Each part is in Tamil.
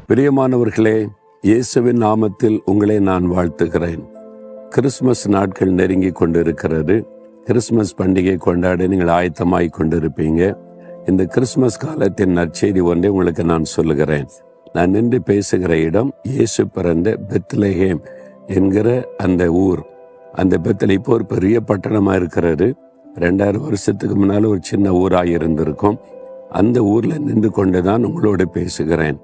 பிரியமானவர்களே, இயேசுவின் நாமத்தில் உங்களை நான் வாழ்த்துகிறேன். கிறிஸ்மஸ் நாட்கள் நெருங்கி கொண்டிருக்கிறது. கிறிஸ்மஸ் பண்டிகை கொண்டாட நீங்கள் ஆயத்தமாய் கொண்டிருப்பீங்க. இந்த கிறிஸ்மஸ் காலத்தின் நற்செய்தி ஒன்றை உங்களுக்கு நான் சொல்லுகிறேன். நான் நின்று பேசுகிற இடம் இயேசு பிறந்த பெத்லகேம் என்கிற அந்த ஊர். அந்த பெத்ல இப்போ ஒரு பெரிய பட்டணமாக இருக்கிறது. 2000 வருஷத்துக்கு முன்னால் ஒரு சின்ன ஊராக இருந்திருக்கும். அந்த ஊரில் நின்று கொண்டு தான் உங்களோடு பேசுகிறேன்.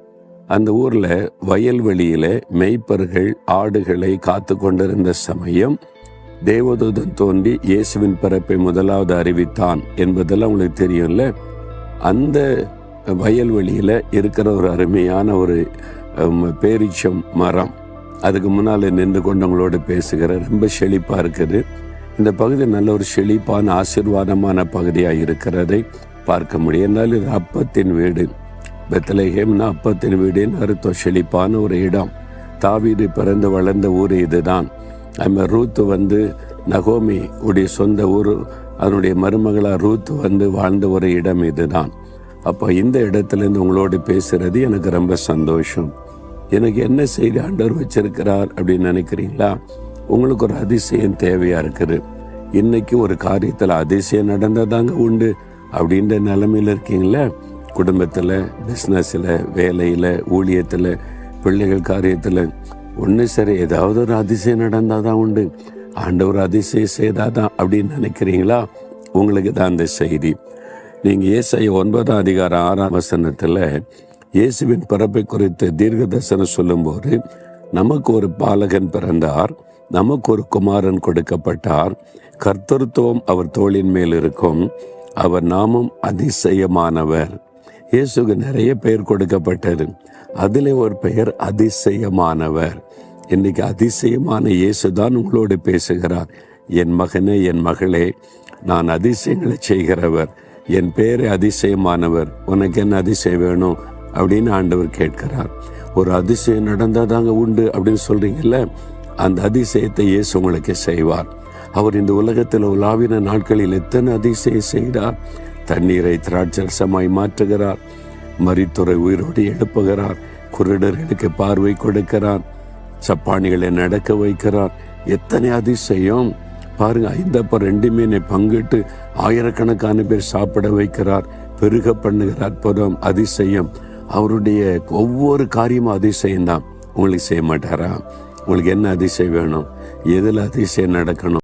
அந்த ஊரில் வயல்வெளியில் மேய்ப்பர்கள் ஆடுகளை காத்து கொண்டிருந்த சமயம் தேவதூதன் தோன்றி இயேசுவின் பிறப்பை முதலாவது அறிவித்தான் என்பதெல்லாம் உங்களுக்கு தெரியும்ல. அந்த வயல்வெளியில் இருக்கிற ஒரு அருமையான ஒரு பேரீச்சம் மரம், அதுக்கு முன்னால் நின்று கொண்டு உங்களோட பேசுகிற ரொம்ப செழிப்பாக இருக்குது. இந்த பகுதி நல்ல ஒரு செழிப்பான ஆசீர்வாதமான பகுதியாக இருக்கிறதை பார்க்க முடியும். என்னால் இது அப்பத்தின் வீடு. பெத்லகேம்னா அப்பத்தின் வீடுன்னு அர்த்தம். செழிப்பான ஒரு இடம். தாவீது பிறந்து வளர்ந்த ஊர் இதுதான். ரூத்து நகோமி உடைய சொந்த ஊர், அதனுடைய மருமகளாக ரூத்து வாழ்ந்த ஒரு இடம் இதுதான். அப்போ இந்த இடத்துலேருந்து உங்களோடு பேசுறது எனக்கு ரொம்ப சந்தோஷம். எனக்கு என்ன செய்தி ஆண்டவர் வச்சிருக்கிறார் அப்படின்னு நினைக்கிறீங்களா? உங்களுக்கு ஒரு அதிசயம் தேவையாக இருக்குது. இன்னைக்கு ஒரு காரியத்தில் அதிசயம் நடந்ததாங்க உண்டு அப்படின்ற நிலைமையில் இருக்கீங்களே. குடும்பத்தில், பிஸ்னஸில், வேலையில், ஊழியத்தில், பிள்ளைகள் காரியத்தில் சரி ஏதாவது ஒரு அதிசயம் நடந்தால் தான் உண்டு, ஆண்டவர் அதிசயம் செய்தாதான் அப்படின்னு நினைக்கிறீங்களா? உங்களுக்கு தான் அந்த செய்தி. நீங்கள் ஏசாயா 9ஆம் அதிகாரம் 6ஆம் வசனத்தில் இயேசுவின் பிறப்பை குறித்து தீர்க்க தரிசனம் சொல்லும்போது, நமக்கு ஒரு பாலகன் பிறந்தார், நமக்கு ஒரு குமாரன் கொடுக்கப்பட்டார், கர்த்தத்துவம் அவர் தோளின் மேல் இருக்கும், அவர் நாமும் அதிசயமானவர். இயேசுக்கு நிறைய பெயர் கொடுக்கப்பட்டது. அதில் ஒரு பெயர் அதிசயமானவர். இன்னைக்கு அதிசயமான இயேசு தான் உங்களோடு பேசுகிறார். என் மகனே, என் மகளே, நான் அதிசயங்களை செய்கிறவர், என் பேரே அதிசயமானவர், உனக்கு என்ன அதிசயம் வேணும் அப்படின்னு ஆண்டவர் கேட்கிறார். ஒரு அதிசயம் நடந்தாதாங்க உண்டு அப்படின்னு சொல்றீங்கல்ல, அந்த அதிசயத்தை இயேசு உங்களுக்கு செய்வார். அவர் இந்த உலகத்தில் உலாவின நாட்களில் எத்தனை அதிசயம் செய்தார். தண்ணீரை திராட்சரசமாய் மாற்றுகிறார், மரித்தோரை உயிரோடு எழுப்புகிறார், குருடர்களுக்கு பார்வை கொடுக்கிறார், சப்பானிகளை நடக்க வைக்கிறார். எத்தனை அதிசயம் பாருங்க. 5 மீனை பங்கிட்டு ஆயிரக்கணக்கான பேர் சாப்பிட வைக்கிறார், பெருக பண்ணுகிற அற்புதம், அதிசயம். அவருடைய ஒவ்வொரு காரியமும் அதிசயம்தான். உங்களுக்கு செய்ய மாட்டாரா? உங்களுக்கு என்ன அதிசயம் வேணும்? எதில் அதிசயம் நடக்கணும்?